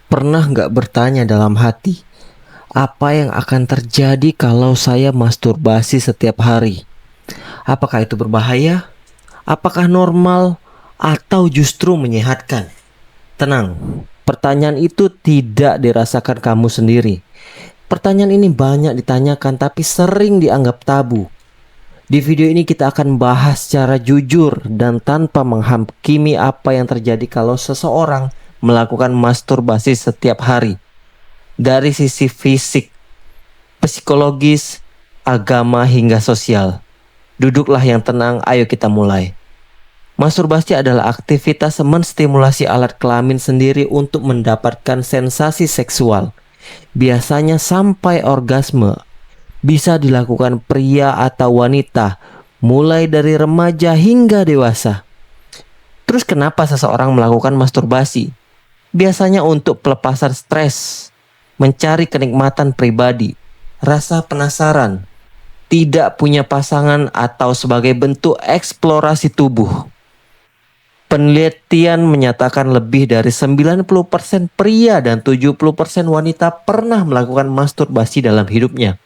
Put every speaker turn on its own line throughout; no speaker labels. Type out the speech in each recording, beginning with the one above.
Pernah nggak bertanya dalam hati, apa yang akan terjadi kalau saya masturbasi setiap hari? Apakah itu berbahaya? Apakah normal? Atau justru menyehatkan? Tenang, pertanyaan itu tidak dirasakan kamu sendiri. Pertanyaan ini banyak ditanyakan tapi sering dianggap tabu. Di video ini kita akan bahas secara jujur dan tanpa menghakimi apa yang terjadi kalau seseorang melakukan masturbasi setiap hari. Dari sisi fisik, psikologis, agama hingga sosial. Duduklah yang tenang, ayo kita mulai. Masturbasi adalah aktivitas menstimulasi alat kelamin sendiri untuk mendapatkan sensasi seksual. Biasanya sampai orgasme. Bisa dilakukan pria atau wanita, mulai dari remaja hingga dewasa. Terus kenapa seseorang melakukan masturbasi? Biasanya untuk pelepasan stres, mencari kenikmatan pribadi, rasa penasaran, tidak punya pasangan, atau sebagai bentuk eksplorasi tubuh. Penelitian menyatakan lebih dari 90% pria dan 70% wanita pernah melakukan masturbasi dalam hidupnya.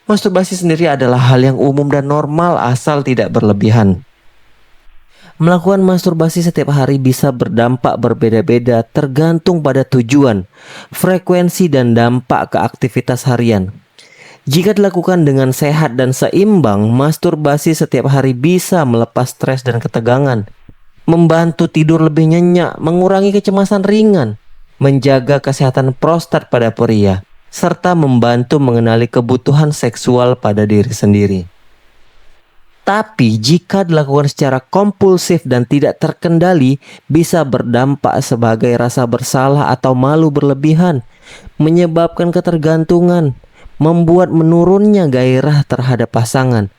Masturbasi sendiri adalah hal yang umum dan normal asal tidak berlebihan. Melakukan masturbasi setiap hari bisa berdampak berbeda-beda tergantung pada tujuan, frekuensi, dan dampak ke aktivitas harian. Jika dilakukan dengan sehat dan seimbang, masturbasi setiap hari bisa melepas stres dan ketegangan, membantu tidur lebih nyenyak, mengurangi kecemasan ringan, menjaga kesehatan prostat pada pria, serta membantu mengenali kebutuhan seksual pada diri sendiri. Tapi jika dilakukan secara kompulsif dan tidak terkendali, bisa berdampak sebagai rasa bersalah atau malu berlebihan, menyebabkan ketergantungan, membuat menurunnya gairah terhadap pasangan,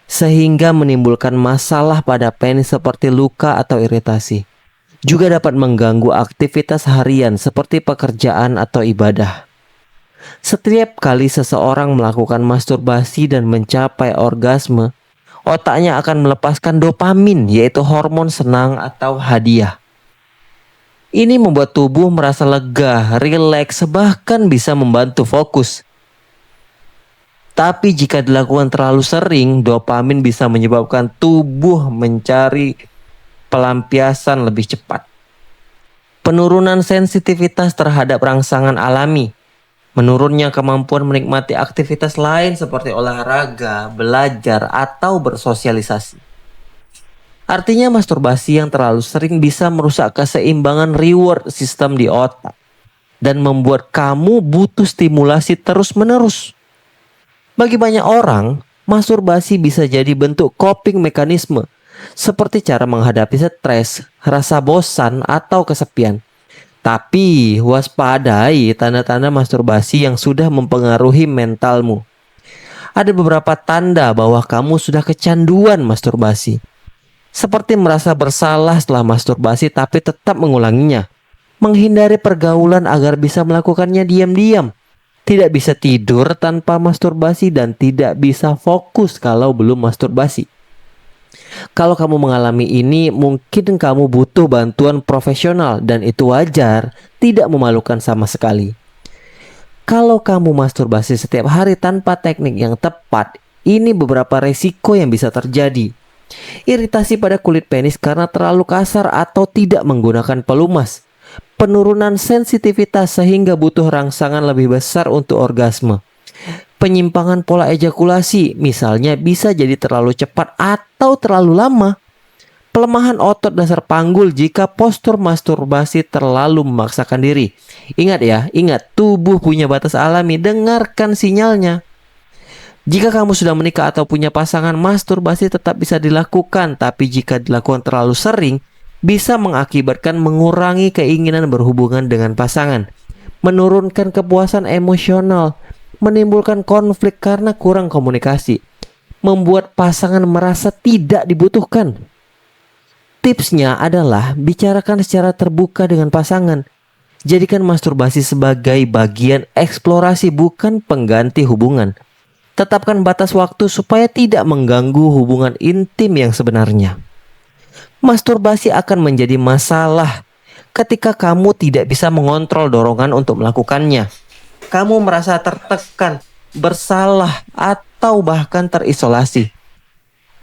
sehingga menimbulkan masalah pada penis seperti luka atau iritasi. Juga dapat mengganggu aktivitas harian seperti pekerjaan atau ibadah. Setiap kali seseorang melakukan masturbasi dan mencapai orgasme, otaknya akan melepaskan dopamin, yaitu hormon senang atau hadiah. Ini membuat tubuh merasa lega, rileks, bahkan bisa membantu fokus. Tapi jika dilakukan terlalu sering, dopamin bisa menyebabkan tubuh mencari pelampiasan lebih cepat. Penurunan sensitivitas terhadap rangsangan alami, menurunnya kemampuan menikmati aktivitas lain seperti olahraga, belajar, atau bersosialisasi. Artinya masturbasi yang terlalu sering bisa merusak keseimbangan reward sistem di otak dan membuat kamu butuh stimulasi terus-menerus. Bagi banyak orang, masturbasi bisa jadi bentuk coping mekanisme, seperti cara menghadapi stres, rasa bosan, atau kesepian. Tapi waspadai tanda-tanda masturbasi yang sudah mempengaruhi mentalmu. Ada beberapa tanda bahwa kamu sudah kecanduan masturbasi. Seperti merasa bersalah setelah masturbasi tapi tetap mengulanginya. Menghindari pergaulan agar bisa melakukannya diam-diam. Tidak bisa tidur tanpa masturbasi dan tidak bisa fokus kalau belum masturbasi. Kalau kamu mengalami ini, mungkin kamu butuh bantuan profesional dan itu wajar, tidak memalukan sama sekali. Kalau kamu masturbasi setiap hari tanpa teknik yang tepat, ini beberapa resiko yang bisa terjadi. Iritasi pada kulit penis karena terlalu kasar atau tidak menggunakan pelumas. Penurunan sensitivitas sehingga butuh rangsangan lebih besar untuk orgasme. Penyimpangan pola ejakulasi, misalnya bisa jadi terlalu cepat atau terlalu lama. Pelemahan otot dasar panggul jika postur masturbasi terlalu memaksakan diri. Ingat ya, tubuh punya batas alami, dengarkan sinyalnya. Jika kamu sudah menikah atau punya pasangan, masturbasi tetap bisa dilakukan, tapi jika dilakukan terlalu sering, bisa mengakibatkan mengurangi keinginan berhubungan dengan pasangan, menurunkan kepuasan emosional, menimbulkan konflik karena kurang komunikasi, membuat pasangan merasa tidak dibutuhkan. Tipsnya adalah bicarakan secara terbuka dengan pasangan. Jadikan masturbasi sebagai bagian eksplorasi, bukan pengganti hubungan. Tetapkan batas waktu supaya tidak mengganggu hubungan intim yang sebenarnya. Masturbasi akan menjadi masalah ketika kamu tidak bisa mengontrol dorongan untuk melakukannya. Kamu merasa tertekan, bersalah, atau bahkan terisolasi.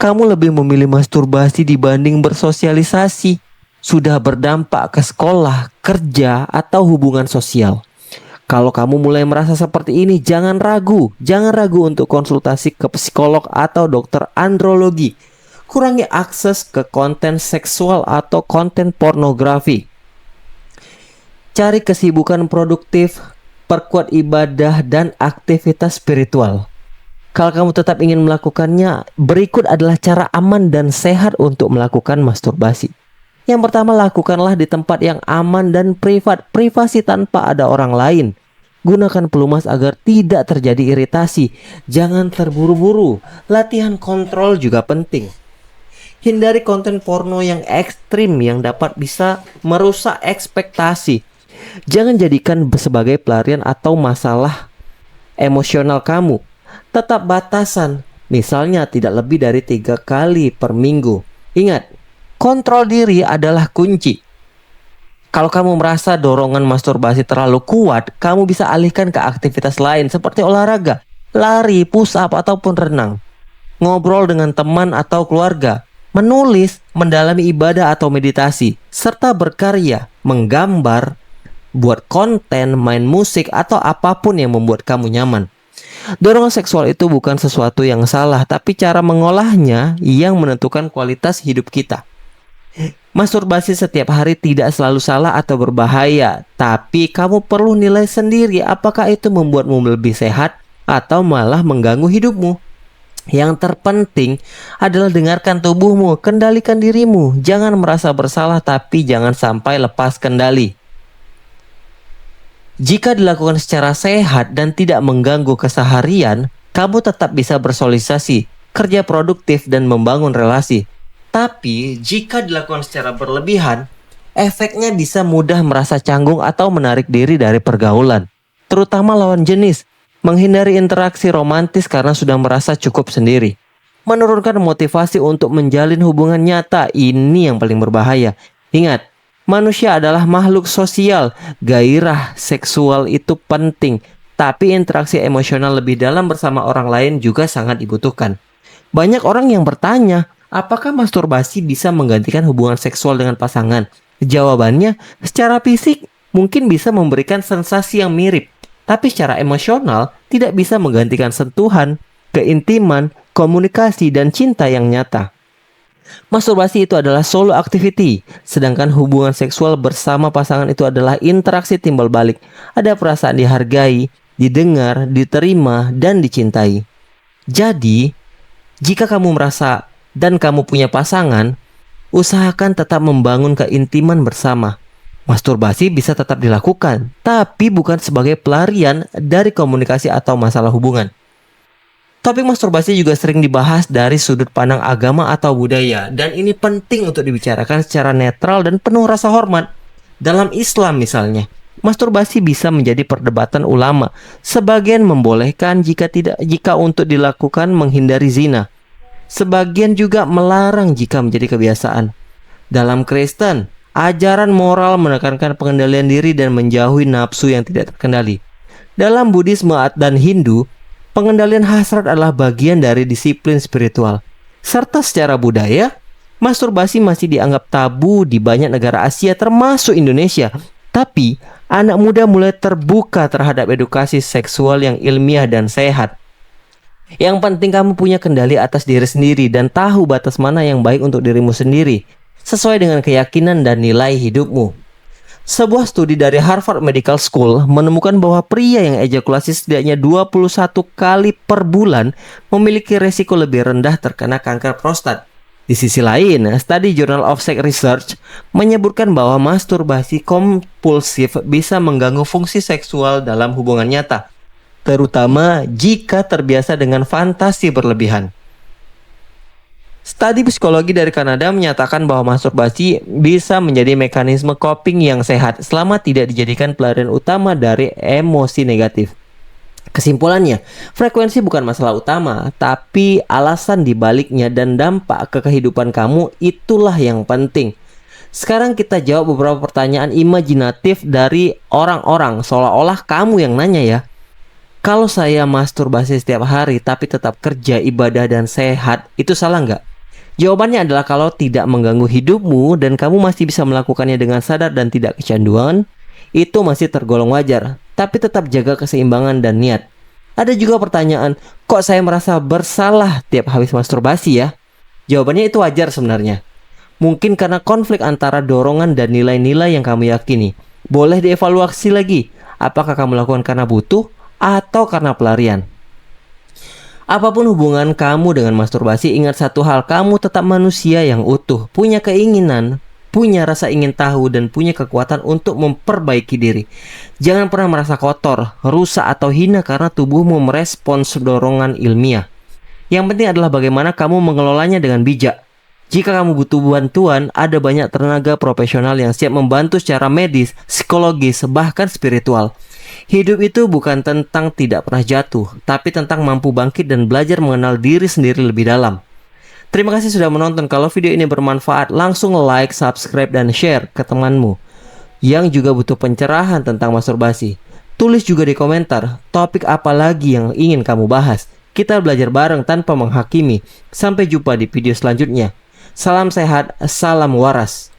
Kamu lebih memilih masturbasi dibanding bersosialisasi. Sudah berdampak ke sekolah, kerja, atau hubungan sosial. Kalau kamu mulai merasa seperti ini, jangan ragu untuk konsultasi ke psikolog atau dokter andrologi. Kurangi akses ke konten seksual atau konten pornografi. Cari kesibukan produktif, perkuat ibadah dan aktivitas spiritual. Kalau kamu tetap ingin melakukannya, berikut adalah cara aman dan sehat untuk melakukan masturbasi. Yang pertama, lakukanlah di tempat yang aman dan privat, privasi tanpa ada orang lain. Gunakan pelumas agar tidak terjadi iritasi. Jangan terburu-buru. Latihan kontrol juga penting. Hindari konten porno yang ekstrim yang dapat bisa merusak ekspektasi. Jangan jadikan sebagai pelarian atau masalah emosional kamu. Tetap batasan, misalnya tidak lebih dari 3 kali per minggu. Ingat, kontrol diri adalah kunci. Kalau kamu merasa dorongan masturbasi terlalu kuat, kamu bisa alihkan ke aktivitas lain seperti olahraga, lari, push up, ataupun renang. Ngobrol dengan teman atau keluarga, menulis, mendalami ibadah atau meditasi, serta berkarya, menggambar, buat konten, main musik, atau apapun yang membuat kamu nyaman. Dorongan seksual itu bukan sesuatu yang salah, tapi cara mengolahnya yang menentukan kualitas hidup kita. Masturbasi setiap hari tidak selalu salah atau berbahaya, tapi kamu perlu nilai sendiri apakah itu membuatmu lebih sehat atau malah mengganggu hidupmu. Yang terpenting adalah dengarkan tubuhmu, kendalikan dirimu. Jangan merasa bersalah, tapi jangan sampai lepas kendali. Jika dilakukan secara sehat dan tidak mengganggu keseharian, kamu tetap bisa bersosialisasi, kerja produktif, dan membangun relasi. Tapi jika dilakukan secara berlebihan, efeknya bisa mudah merasa canggung atau menarik diri dari pergaulan, terutama lawan jenis. Menghindari interaksi romantis karena sudah merasa cukup sendiri. Menurunkan motivasi untuk menjalin hubungan nyata, ini yang paling berbahaya. Ingat, manusia adalah makhluk sosial. Gairah seksual itu penting, tapi interaksi emosional lebih dalam bersama orang lain juga sangat dibutuhkan. Banyak orang yang bertanya, apakah masturbasi bisa menggantikan hubungan seksual dengan pasangan? Jawabannya, secara fisik mungkin bisa memberikan sensasi yang mirip, tapi secara emosional tidak bisa menggantikan sentuhan, keintiman, komunikasi, dan cinta yang nyata. Masturbasi itu adalah solo activity, sedangkan hubungan seksual bersama pasangan itu adalah interaksi timbal balik. Ada perasaan dihargai, didengar, diterima, dan dicintai. Jadi, jika kamu merasa dan kamu punya pasangan, usahakan tetap membangun keintiman bersama. Masturbasi bisa tetap dilakukan, tapi bukan sebagai pelarian dari komunikasi atau masalah hubungan. Topik masturbasi juga sering dibahas dari sudut pandang agama atau budaya, dan ini penting untuk dibicarakan secara netral dan penuh rasa hormat. Dalam Islam misalnya, masturbasi bisa menjadi perdebatan ulama. Sebagian membolehkan jika untuk dilakukan menghindari zina. Sebagian juga melarang jika menjadi kebiasaan. Dalam Kristen, ajaran moral menekankan pengendalian diri dan menjauhi nafsu yang tidak terkendali. Dalam Buddhisme dan Hindu, pengendalian hasrat adalah bagian dari disiplin spiritual. Serta secara budaya, masturbasi masih dianggap tabu di banyak negara Asia termasuk Indonesia. Tapi, anak muda mulai terbuka terhadap edukasi seksual yang ilmiah dan sehat. Yang penting kamu punya kendali atas diri sendiri dan tahu batas mana yang baik untuk dirimu sendiri, sesuai dengan keyakinan dan nilai hidupmu. Sebuah studi dari Harvard Medical School menemukan bahwa pria yang ejakulasi setidaknya 21 kali per bulan memiliki resiko lebih rendah terkena kanker prostat. Di sisi lain, studi Journal of Sex Research menyebutkan bahwa masturbasi kompulsif bisa mengganggu fungsi seksual dalam hubungan nyata, terutama jika terbiasa dengan fantasi berlebihan. Studi psikologi dari Kanada menyatakan bahwa masturbasi bisa menjadi mekanisme coping yang sehat selama tidak dijadikan pelarian utama dari emosi negatif. Kesimpulannya, frekuensi bukan masalah utama, tapi alasan dibaliknya dan dampak ke kehidupan kamu itulah yang penting. Sekarang kita jawab beberapa pertanyaan imajinatif dari orang-orang, seolah-olah kamu yang nanya ya. Kalau saya masturbasi setiap hari tapi tetap kerja, ibadah, dan sehat, itu salah nggak? Jawabannya adalah kalau tidak mengganggu hidupmu dan kamu masih bisa melakukannya dengan sadar dan tidak kecanduan, itu masih tergolong wajar. Tapi tetap jaga keseimbangan dan niat. Ada juga pertanyaan, kok saya merasa bersalah tiap habis masturbasi ya? Jawabannya itu wajar sebenarnya. Mungkin karena konflik antara dorongan dan nilai-nilai yang kamu yakini. Boleh dievaluasi lagi, apakah kamu lakukan karena butuh atau karena pelarian. Apapun hubungan kamu dengan masturbasi, ingat satu hal, kamu tetap manusia yang utuh, punya keinginan, punya rasa ingin tahu, dan punya kekuatan untuk memperbaiki diri. Jangan pernah merasa kotor, rusak, atau hina karena tubuhmu merespons dorongan ilmiah. Yang penting adalah bagaimana kamu mengelolanya dengan bijak. Jika kamu butuh bantuan, ada banyak tenaga profesional yang siap membantu secara medis, psikologis, bahkan spiritual. Hidup itu bukan tentang tidak pernah jatuh, tapi tentang mampu bangkit dan belajar mengenal diri sendiri lebih dalam. Terima kasih sudah menonton. Kalau video ini bermanfaat, langsung like, subscribe, dan share ke temanmu yang juga butuh pencerahan tentang masturbasi. Tulis juga di komentar topik apa lagi yang ingin kamu bahas. Kita belajar bareng tanpa menghakimi. Sampai jumpa di video selanjutnya. Salam sehat, salam waras.